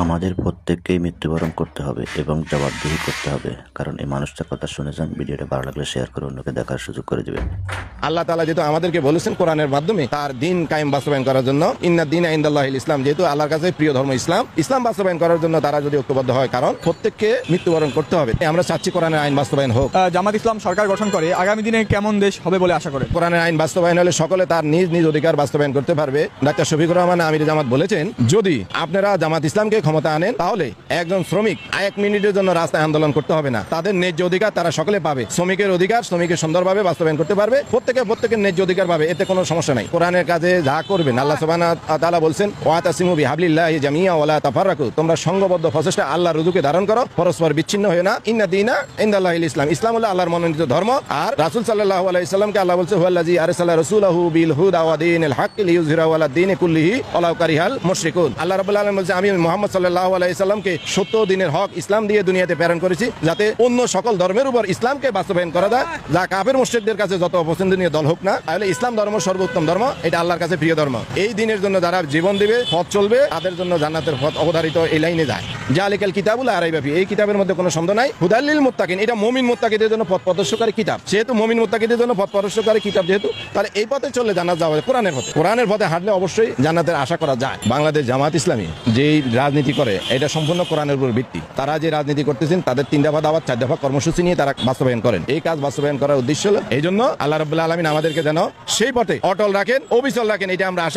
আমাদের প্রত্যেককেই মৃত্যুবরণ করতে হবে এবং জবাবদিহি করতে হবে, কারণ এই মানুষটার কথা শুনে যান। ভিডিওটা ভালো লাগলে শেয়ার করে অন্যকে দেখার সুযোগ করে দেবেন। আল্লাহ তাআলা যেহেতু আমাদেরকে বলেছেন কোরআনের মাধ্যমে তার দিন কায়েম বাস্তবায়ন করার জন্য, ইন্না দীনা ইনদাল্লাহিল ইসলাম, যেহেতু আল্লাহর কাছে প্রিয় ধর্ম ইসলাম বাস্তবায়ন করার জন্য তারা যদি ঐক্যবদ্ধ হয়, কারণ প্রত্যেককে মৃত্যুবরণ করতে হবে। আমরা চাচ্ছি কোরআনের আইন বাস্তবায়ন হোক। জামাত ইসলাম সরকার গঠন করে আগামী দিনে কেমন দেশ হবে বলে আশা করেন? কোরআনের আইন বাস্তবায়ন হলে সকলে তার নিজ নিজ অধিকার বাস্তবায়ন করতে পারবে। ডাক্তার শফিকুর রহমান আমির জামাত বলেছেন, যদি আপনারা জামাত ইসলামকে ক্ষমতা আনেন তাহলে একজন শ্রমিক 1 মিনিটের জন্য রাস্তায় আন্দোলন করতে হবে না। তাদের ন্যায্য অধিকার তারা সকলে পাবে। শ্রমিকের অধিকার শ্রমিকের সুন্দরভাবে বাস্তবায়ন করতে পারবে। প্রত্যেকের ন্যায্য অধিকার পাবে। এতে কোনো সমস্যা নাই। কোরআনের কাজে যা করবেন, আল্লাহ সুবহানাহু ওয়া তাআলা বলছেন, ওয়াতাসিমু বিহাবলিল্লাহি জামিয়া ওয়ালা তাফাররাকু, তোমরা সংঘবদ্ধ প্রচেষ্টা আল্লাহর রুজুকে ধারণ করো, পরস্পর বিচ্ছিন্ন হয়ে না। ইন্না দীনা ইনদাল্লাহিল ইসলাম, ইসলাম হলো আল্লাহর মনোনীত ধর্ম। আর রাসূল সাল্লাল্লাহু আলাইহি সাল্লামকে আল্লাহ বলছে, হুয়াল্লাযী আরসালা রাসূলাহু বিল হুদা ওয়া দীনিল হক লিইয়ুযহিরাহু আলা দীনি কুল্লিহি ওয়ালাউ কারিহাল মুশরিকুন। আল্লাহ রাব্বুল আলামিন বলছে, আমি মুহাম্মদ সাল্লাল্লাহু আলাইহি সাল্লামকে সত্য দিনের হক ইসলাম দিয়ে দুনিয়াতে প্রেরণ করেছি, যাতে অন্য সকল ধর্মের উপর ইসলামকে বাস্তবায়ন করা যায়। যা কাফের মুশরিকদের কাছে যত অপছন্দনীয় দল হোক না, তাহলে ইসলাম ধর্ম সর্বোত্তম ধর্ম, এটা আল্লাহর কাছে প্রিয় ধর্ম। এই দিনের জন্য যারা জীবন দিবে, পথ চলবে, তাদের জন্য জান্নাতের পথ অবধারিত এই লাইনে যায়। জালিকাল কিতাবুল লা রাইবা ফিহি, এই কিতাবের মধ্যে কোনো সন্দেহ নাই। হুদাল লিল মুত্তাকিন, এটা মুমিন মুত্তাকিদের জন্য পথ প্রদর্শনকারী কিতাব। যেহেতু মুমিন মুত্তাকিদের জন্য পথ প্রদর্শনকারী কিতাব, যেহেতু তাহলে এই পথে চললে জান্নাত যাওয়া যায়। কোরআনের পথে হাঁটলে অবশ্যই জান্নাতের আশা করা যায়। বাংলাদেশ জামাত ইসলামী যেই রাজনীতি করে, এটা সম্পূর্ণ কোরআনের উপর ভিত্তি। তারা যে রাজনীতি করতেছেন, তাদের 3 দফা দাওয়াত 4 দফা কর্মসূচি নিয়ে তারা বাস্তবায়ন করেন। এই কাজ বাস্তবায়ন করার উদ্দেশ্য হলো, এই জন্য আল্লাহ রাব্বুল আলামিন আমাদেরকে যেন সেই পথে অটল রাখেন, অবিচল রাখেন, এটা আমরা আশা